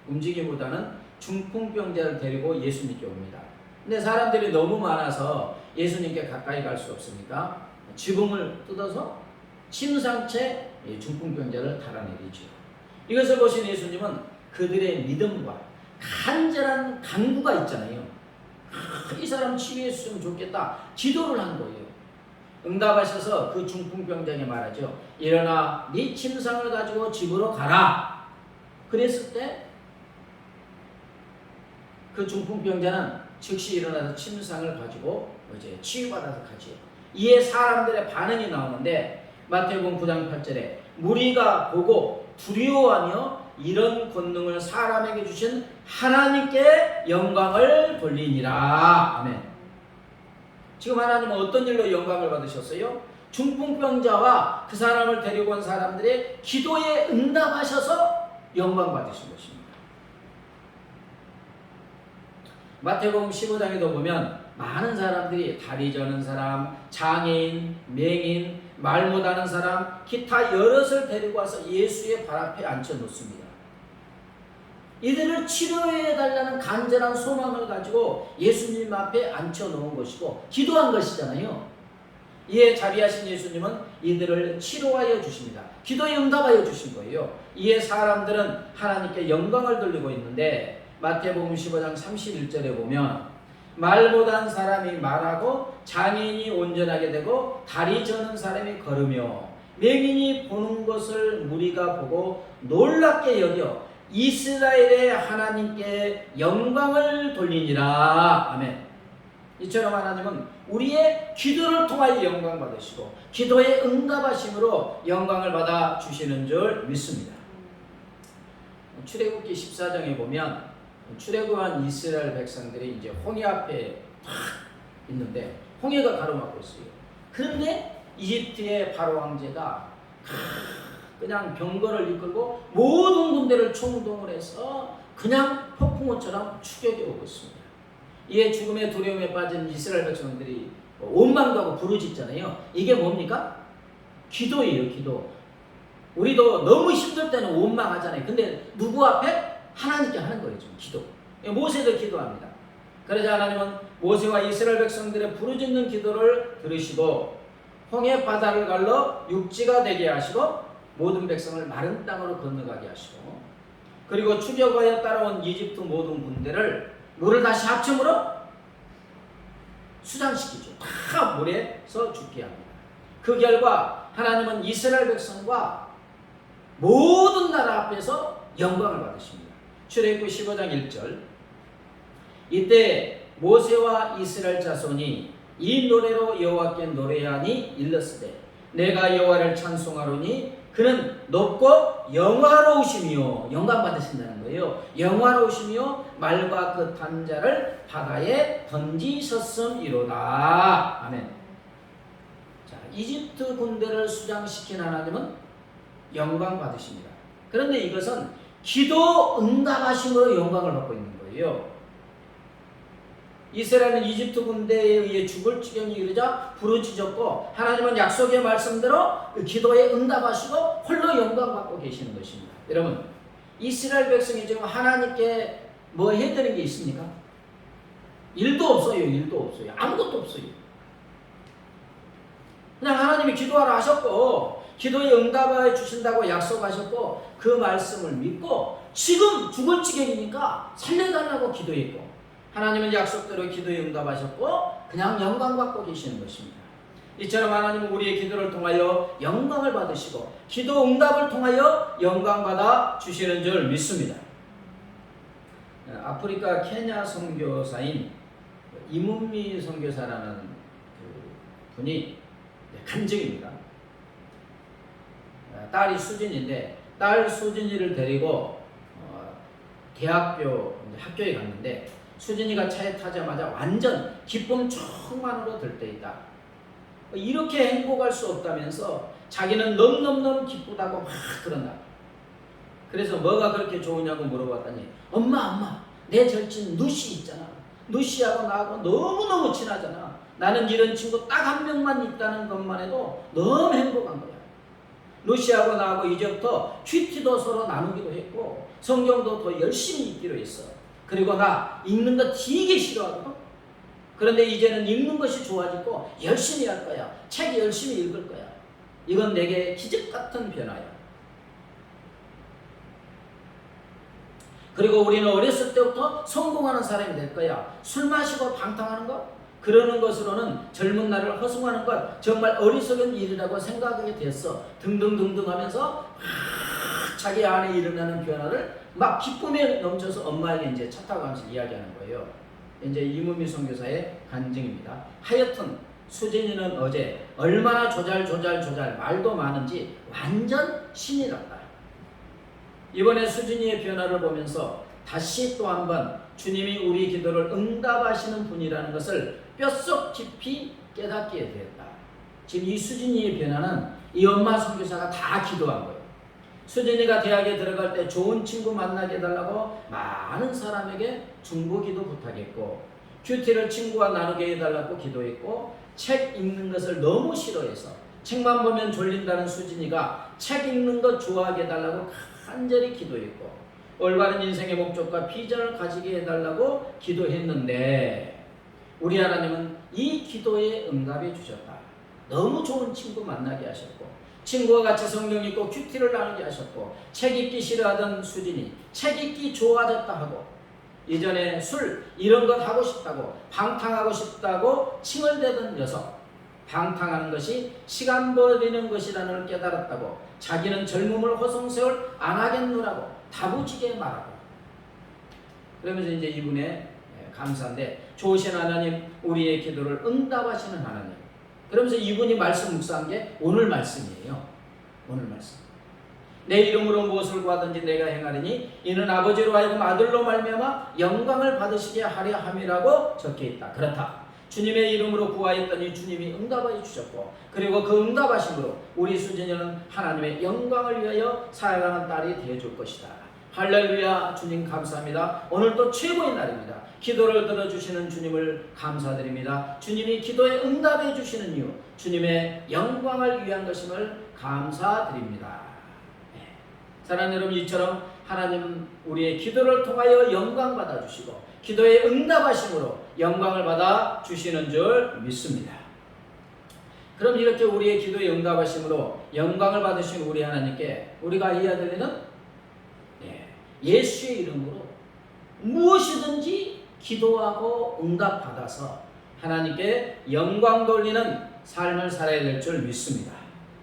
움직이기보다는 중풍병자를 데리고 예수님께 옵니다. 근데 사람들이 너무 많아서 예수님께 가까이 갈 수 없으니까 지붕을 뜯어서 침상채 중풍병자를 달아내리죠. 이것을 보신 예수님은 그들의 믿음과 간절한 간구가 있잖아요. 이 사람 치유했으면 좋겠다. 기도를 한 거예요. 응답하셔서 그 중풍병자에게 말하죠. 일어나 네 침상을 가지고 집으로 가라. 그랬을 때 그 중풍병자는 즉시 일어나서 침상을 가지고 이제 치유받아서 가지요. 이에 사람들의 반응이 나오는데 마태복음 9장 8절에 무리가 보고 두려워하며 이런 권능을 사람에게 주신 하나님께 영광을 돌리니라. 아멘. 지금 하나님은 어떤 일로 영광을 받으셨어요? 중풍병자와 그 사람을 데리고 온 사람들의 기도에 응답하셔서 영광 받으신 것입니다. 마태복음 15장에도 보면 많은 사람들이 다리 저는 사람, 장애인, 맹인, 말 못하는 사람, 기타 여럿을 데리고 와서 예수의 발 앞에 앉혀놓습니다. 이들을 치료해달라는 간절한 소망을 가지고 예수님 앞에 앉혀놓은 것이고 기도한 것이잖아요. 이에 자비하신 예수님은 이들을 치료하여 주십니다. 기도에 응답하여 주신 거예요. 이에 사람들은 하나님께 영광을 돌리고 있는데 마태복음 15장 31절에 보면 말 못한 사람이 말하고 장애인이 온전하게 되고 다리 저는 사람이 걸으며 맹인이 보는 것을 무리가 보고 놀랍게 여겨 이스라엘의 하나님께 영광을 돌리니라. 아멘. 이처럼 하나님은 우리의 기도를 통하여 영광 받으시고 기도에 응답하심으로 영광을 받아 주시는 줄 믿습니다. 출애굽기 14장에 보면 출애굽한 이스라엘 백성들이 이제 홍해 앞에 탁 있는데 홍해가 가로막고 있어요. 그런데 이집트의 바로 황제가 그냥 병거를 이끌고 모든 군대를 총동을 해서 그냥 폭풍우처럼 추격해 오고 있습니다. 이에 죽음의 두려움에 빠진 이스라엘 백성들이 원망도 하고 부르짖잖아요. 이게 뭡니까? 기도예요. 기도. 우리도 너무 힘들 때는 원망하잖아요. 근데 누구 앞에? 하나님께 하는 거예요. 지금 기도. 모세도 기도합니다. 그러자 하나님은 모세와 이스라엘 백성들의 부르짖는 기도를 들으시고 홍해 바다를 갈라 육지가 되게 하시고 모든 백성을 마른 땅으로 건너가게 하시고 그리고 추격하여 따라온 이집트 모든 군대를 물을 다시 합쳐물어 수장시키죠. 다 물에서 죽게 합니다. 그 결과 하나님은 이스라엘 백성과 모든 나라 앞에서 영광을 받으십니다. 출애굽기 15장 1절 이때 모세와 이스라엘 자손이 이 노래로 여호와께 노래하니 일렀으되 내가 여호와를 찬송하노니 그는 높고 영화로우시며 영광 받으신다는 거예요. 영화로우시며 말과 그 단자를 바다에 던지셨음이로다. 아멘. 자, 이집트 군대를 수장시킨 하나님은 영광 받으십니다. 그런데 이것은 기도 응답하심으로 영광을 받고 있는 거예요. 이스라엘은 이집트 군대에 의해 죽을 지경이 이르자 부르짖었고 하나님은 약속의 말씀대로 그 기도에 응답하시고 홀로 영광 받고 계시는 것입니다. 여러분, 이스라엘 백성이 지금 하나님께 뭐 해드린 게 있습니까? 일도 없어요. 일도 없어요. 아무것도 없어요. 그냥 하나님이 기도하라 하셨고 기도에 응답해 주신다고 약속하셨고 그 말씀을 믿고 지금 죽을 지경이니까 살려달라고 기도했고 하나님은 약속대로 기도에 응답하셨고 그냥 영광 받고 계시는 것입니다. 이처럼 하나님은 우리의 기도를 통하여 영광을 받으시고 기도 응답을 통하여 영광받아 주시는 줄 믿습니다. 아프리카 케냐 선교사인 이문미 선교사라는 그 분이 간증입니다. 딸이 수진인데 딸 수진이를 데리고 학교에 갔는데 수진이가 차에 타자마자 완전 기쁨 충만으로 들떠있다. 이렇게 행복할 수 없다면서 자기는 너무너무 기쁘다고 막 그런다. 그래서 뭐가 그렇게 좋으냐고 물어봤더니 엄마 내 절친 누시 있잖아. 누시하고 나하고 너무너무 친하잖아. 나는 이런 친구 딱 한 명만 있다는 것만 해도 너무 행복한 거야. 누시하고 나하고 이제부터 큐티도 서로 나누기도 했고 성경도 더 열심히 읽기로 했어. 그리고 나 읽는 거 되게 싫어하거든. 그런데 이제는 읽는 것이 좋아지고 열심히 할 거야. 책 열심히 읽을 거야. 이건 내게 기적 같은 변화야. 그리고 우리는 어렸을 때부터 성공하는 사람이 될 거야. 술 마시고 방탕하는 것, 그러는 것으로는 젊은 날을 허송하는 것, 정말 어리석은 일이라고 생각하게 됐어. 등등등등 하면서 자기 안에 일어나는 변화를 막 기쁨에 넘쳐서 엄마에게 이제 차 타고 가면서 이야기하는 거예요. 이제 이문미 선교사의 간증입니다. 하여튼 수진이는 어제 얼마나 조잘 말도 많은지 완전 신이 났다. 이번에 수진이의 변화를 보면서 다시 또 한번 주님이 우리 기도를 응답하시는 분이라는 것을 뼛속 깊이 깨닫게 되었다. 지금 이 수진이의 변화는 이 엄마 선교사가 다 기도한 거예요. 수진이가 대학에 들어갈 때 좋은 친구 만나게 해달라고 많은 사람에게 중보기도 부탁했고, 큐티를 친구와 나누게 해달라고 기도했고, 책 읽는 것을 너무 싫어해서 책만 보면 졸린다는 수진이가 책 읽는 것 좋아하게 해달라고 간절히 기도했고, 올바른 인생의 목적과 비전을 가지게 해달라고 기도했는데 우리 하나님은 이 기도에 응답해 주셨다. 너무 좋은 친구 만나게 하셨고, 친구와 같이 성경 읽고 큐티를 나누게 하셨고, 책 읽기 싫어하던 수진이 책 읽기 좋아졌다 하고, 이전에 술 이런 것 하고 싶다고 방탕하고 싶다고 칭얼대던 녀석, 방탕하는 것이 시간 버리는 것이라는 걸 깨달았다고 자기는 젊음을 허송세월 안 하겠노라고 다부지게 말하고, 그러면서 이제 이분의 감사인데, 좋으신 하나님, 우리의 기도를 응답하시는 하나님. 그러면서 이분이 말씀 묵상한 게 오늘 말씀이에요. 오늘 말씀. 내 이름으로 무엇을 구하든지 내가 행하리니 이는 아버지로 하여금 아들로 말미암아 영광을 받으시게 하려 함이라고 적혀있다. 그렇다. 주님의 이름으로 구하였더니 주님이 응답하여 주셨고, 그리고 그 응답하심으로 우리 수진이는 하나님의 영광을 위하여 살아가는 딸이 되어줄 것이다. 할렐루야. 주님 감사합니다. 오늘 또 최고의 날입니다. 기도를 들어주시는 주님을 감사드립니다. 주님이 기도에 응답해 주시는 이유, 주님의 영광을 위한 것임을 감사드립니다. 네. 사랑하는 여러분, 이처럼 하나님 우리의 기도를 통하여 영광 받아주시고 기도에 응답하심으로 영광을 받아 주시는 줄 믿습니다. 그럼 이렇게 우리의 기도에 응답하심으로 영광을 받으신 우리 하나님께 우리가 해야 될 일은 예수의 이름으로 무엇이든지 기도하고 응답받아서 하나님께 영광 돌리는 삶을 살아야 될 줄 믿습니다.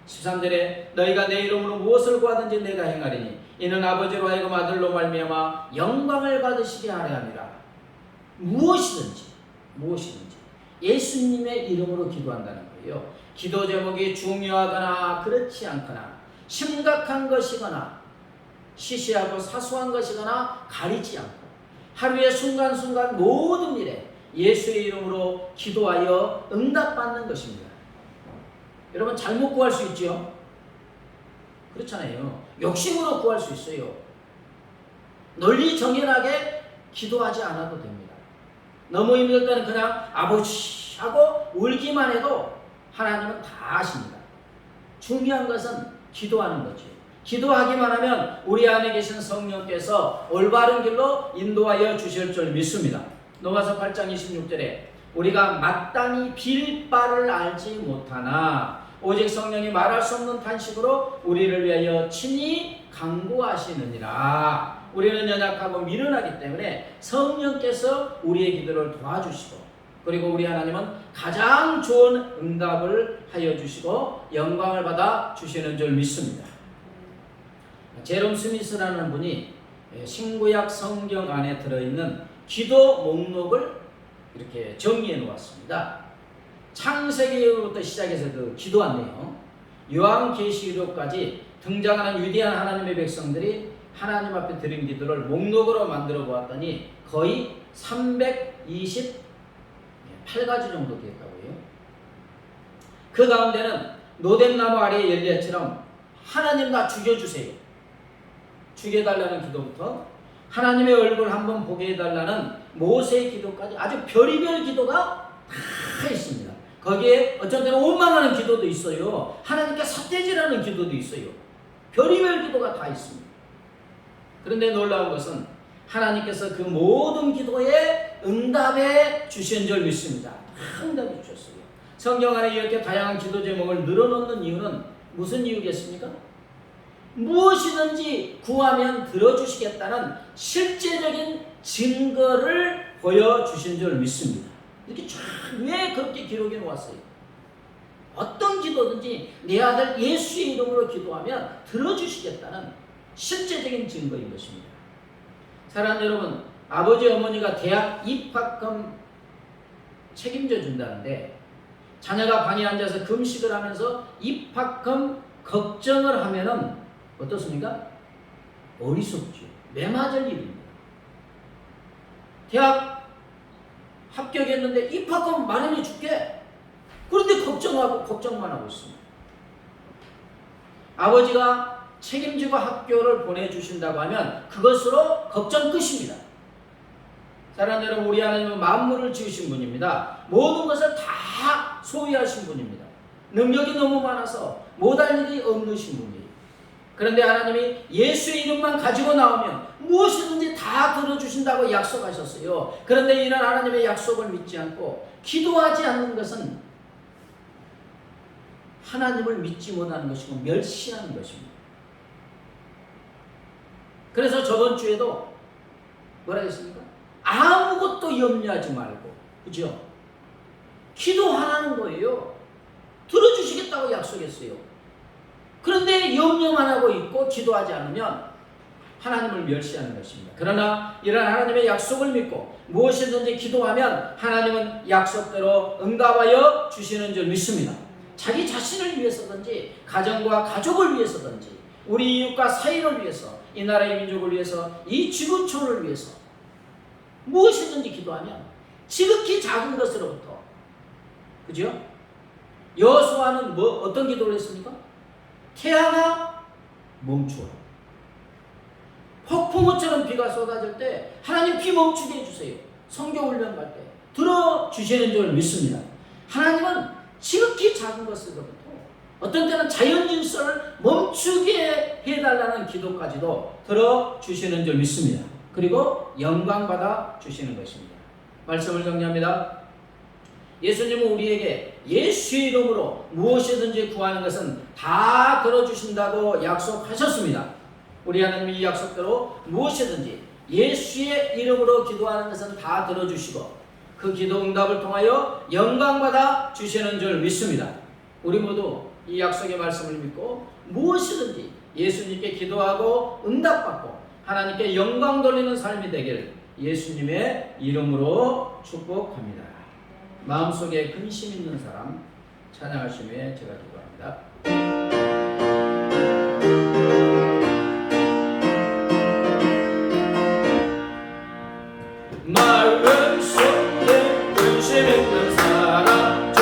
13절에 너희가 내 이름으로 무엇을 구하든지 내가 행하리니 이는 아버지로 하여금 아들로 말미암아 영광을 받으시게 하려 함이라. 무엇이든지 예수님의 이름으로 기도한다는 거예요. 기도 제목이 중요하거나 그렇지 않거나 심각한 것이거나 시시하고 사소한 것이거나 가리지 않고 하루의 순간순간 모든 일에 예수의 이름으로 기도하여 응답받는 것입니다. 여러분, 잘못 구할 수 있죠? 그렇잖아요. 욕심으로 구할 수 있어요. 널리 정연하게 기도하지 않아도 됩니다. 너무 힘들 때는 그냥 아버지 하고 울기만 해도 하나님은 다 아십니다. 중요한 것은 기도하는 거죠. 기도하기만 하면 우리 안에 계신 성령께서 올바른 길로 인도하여 주실 줄 믿습니다. 로마서 8장 26절에 우리가 마땅히 빌 바를 알지 못하나 오직 성령이 말할 수 없는 탄식으로 우리를 위하여 친히 간구하시느니라. 우리는 연약하고 미련하기 때문에 성령께서 우리의 기도를 도와주시고 그리고 우리 하나님은 가장 좋은 응답을 하여 주시고 영광을 받아 주시는 줄 믿습니다. 제롬 스미스라는 분이 신구약 성경 안에 들어있는 기도 목록을 이렇게 정리해 놓았습니다. 창세기로부터 시작해서 그 기도한 내용, 요한계시록까지 등장하는 위대한 하나님의 백성들이 하나님 앞에 드린 기도를 목록으로 만들어 보았더니 거의 328가지 정도 되었다고요. 그 가운데는 노뎀나무 아래의 엘리야처럼 하나님 나 죽여주세요, 죽여달라는 기도부터 하나님의 얼굴 한번 보게 해달라는 모세의 기도까지 아주 별의별 기도가 다 있습니다. 거기에 어쩐 때는 원망하는 기도도 있어요. 하나님께 삿대질하는 기도도 있어요. 별의별 기도가 다 있습니다. 그런데 놀라운 것은 하나님께서 그 모든 기도에 응답해 주신 줄 믿습니다. 다 응답해 주셨어요. 성경 안에 이렇게 다양한 기도 제목을 늘어놓는 이유는 무슨 이유겠습니까? 무엇이든지 구하면 들어주시겠다는 실제적인 증거를 보여주신 줄 믿습니다. 이렇게 쫙 왜 그렇게 기록해 놓았어요? 어떤 기도든지 내 아들 예수의 이름으로 기도하면 들어주시겠다는 실제적인 증거인 것입니다. 사랑하는 여러분, 아버지 어머니가 대학 입학금 책임져 준다는데 자녀가 방에 앉아서 금식을 하면서 입학금 걱정을 하면은 어떻습니까? 어리석죠. 매맞을 일입니다. 대학 합격했는데 입학금 마련해 줄게. 그런데 걱정만 하고 있습니다. 아버지가 책임지고 학교를 보내주신다고 하면 그것으로 걱정 끝입니다. 사랑하는 여러분, 우리 하나님은 만물을 지으신 분입니다. 모든 것을 다 소유하신 분입니다. 능력이 너무 많아서 못할 일이 없으신 분이에요. 그런데 하나님이 예수의 이름만 가지고 나오면 무엇이든지 다 들어주신다고 약속하셨어요. 그런데 이런 하나님의 약속을 믿지 않고 기도하지 않는 것은 하나님을 믿지 못하는 것이고 멸시하는 것입니다. 그래서 저번 주에도 뭐라 했습니까? 아무것도 염려하지 말고, 그죠? 기도하라는 거예요. 들어주시겠다고 약속했어요. 그런데 염려만 하고 있고 기도하지 않으면 하나님을 멸시하는 것입니다. 그러나 이런 하나님의 약속을 믿고 무엇이든지 기도하면 하나님은 약속대로 응답하여 주시는 줄 믿습니다. 자기 자신을 위해서든지 가정과 가족을 위해서든지 우리 이웃과 사이를 위해서 이 나라의 민족을 위해서 이 지구촌을 위해서 무엇이든지 기도하면 지극히 작은 것으로부터, 그죠? 여호수아는 어떤 기도를 했습니까? 태양아 멈추어라. 폭풍우처럼 비가 쏟아질 때 하나님 비 멈추게 해주세요. 성경훈련 갈 때 들어주시는 줄 믿습니다. 하나님은 지극히 작은 것으로부터 어떤 때는 자연 질서를 멈추게 해달라는 기도까지도 들어주시는 줄 믿습니다. 그리고 영광받아 주시는 것입니다. 말씀을 정리합니다. 예수님은 우리에게 예수의 이름으로 무엇이든지 구하는 것은 다 들어주신다고 약속하셨습니다. 우리 하나님이 이 약속대로 무엇이든지 예수의 이름으로 기도하는 것은 다 들어주시고 그 기도 응답을 통하여 영광받아 주시는 줄 믿습니다. 우리 모두 이 약속의 말씀을 믿고 무엇이든지 예수님께 기도하고 응답받고 하나님께 영광 돌리는 삶이 되길 예수님의 이름으로 축복합니다. 마음속에 근심 있는 사람 찬양하신 후에 제가 기도합니다. 마음속에 근심 있는 사람 주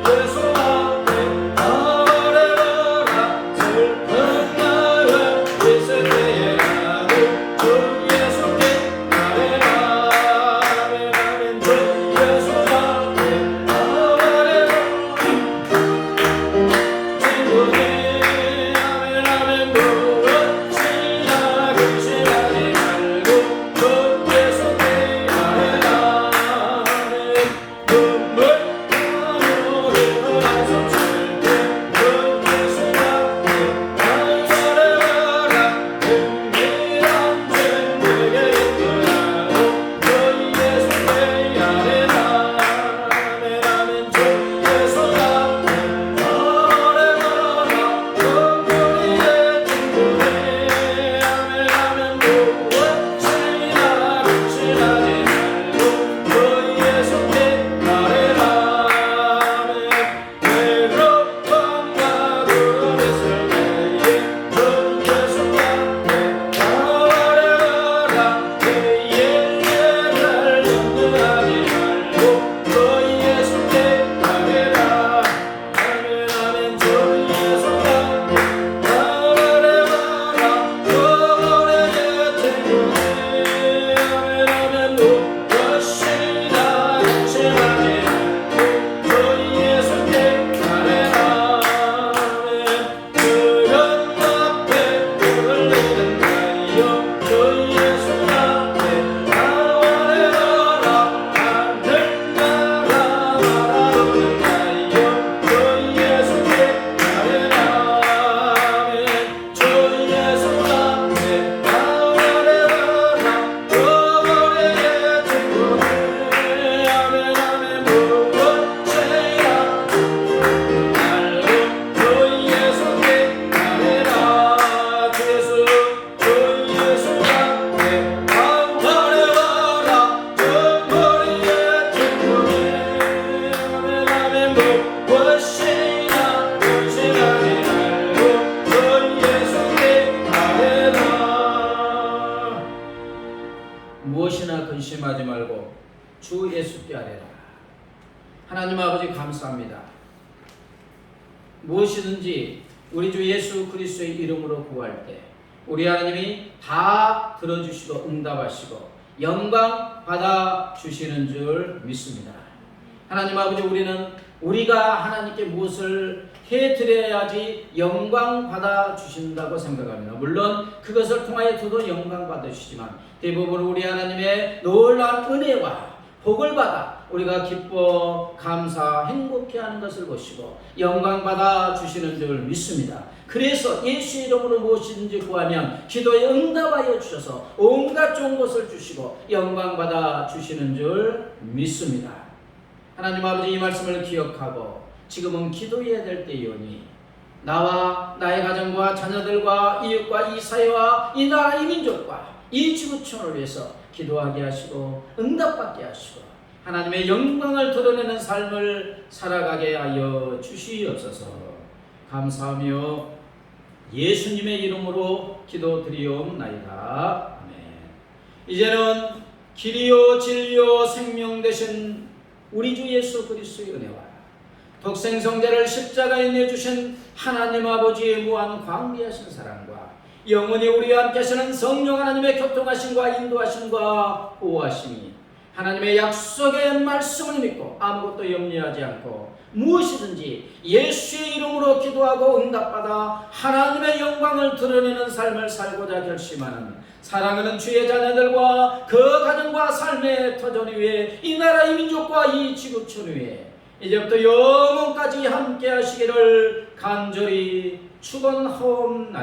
예수 앞에 나아가라. 슬픈 마음 있을 때에 나도 주 예수께 나아가라. 주 예수 앞에 나아가라. 친구들 아멘 아멘 무엇이나 근심하지 말고 주 예수께 나아가라. 하나님 아버지 감사합니다. 무엇이든지 우리 주 예수 그리스도의 이름으로 구할 때 우리 하나님이 다 들어주시고 응답하시고 영광 받아주시는 줄 믿습니다. 하나님 아버지, 우리가 하나님께 무엇을 해드려야지 영광 받아주신다고 생각합니다. 물론 그것을 통하여 저도 영광 받으시지만 대부분 우리 하나님의 놀라운 은혜와 복을 받아 우리가 기뻐 감사 행복해하는 것을 보시고 영광 받아 주시는 줄 믿습니다. 그래서 예수 이름으로 무엇이든지 구하면 기도에 응답하여 주셔서 온갖 좋은 것을 주시고 영광 받아 주시는 줄 믿습니다. 하나님 아버지, 이 말씀을 기억하고 지금은 기도해야 될 때이오니 나와 나의 가정과 자녀들과 이웃과 이 사회와 이 나라 이 민족과 이 지구촌을 위해서 기도하게 하시고 응답받게 하시고 하나님의 영광을 드러내는 삶을 살아가게 하여 주시옵소서. 감사하며 예수님의 이름으로 기도드리옵나이다. 아멘. 이제는 길이요 진리요 생명 되신 우리 주 예수 그리스도의 은혜와 독생성자를 십자가에 내주신 하나님 아버지의 무한 광대하신 사랑과 영원히 우리와 함께 하시는 성령 하나님의 교통하심과 인도하심과 보호하심이 하나님의 약속의 말씀을 믿고 아무것도 염려하지 않고 무엇이든지 예수의 이름으로 기도하고 응답받아 하나님의 영광을 드러내는 삶을 살고자 결심하는 사랑하는 주의 자녀들과 그 가정과 삶의 터전 위에 이 나라 이 민족과 이 지구촌 위에 이제부터 영원까지 함께 하시기를 간절히 축원하옵나이다.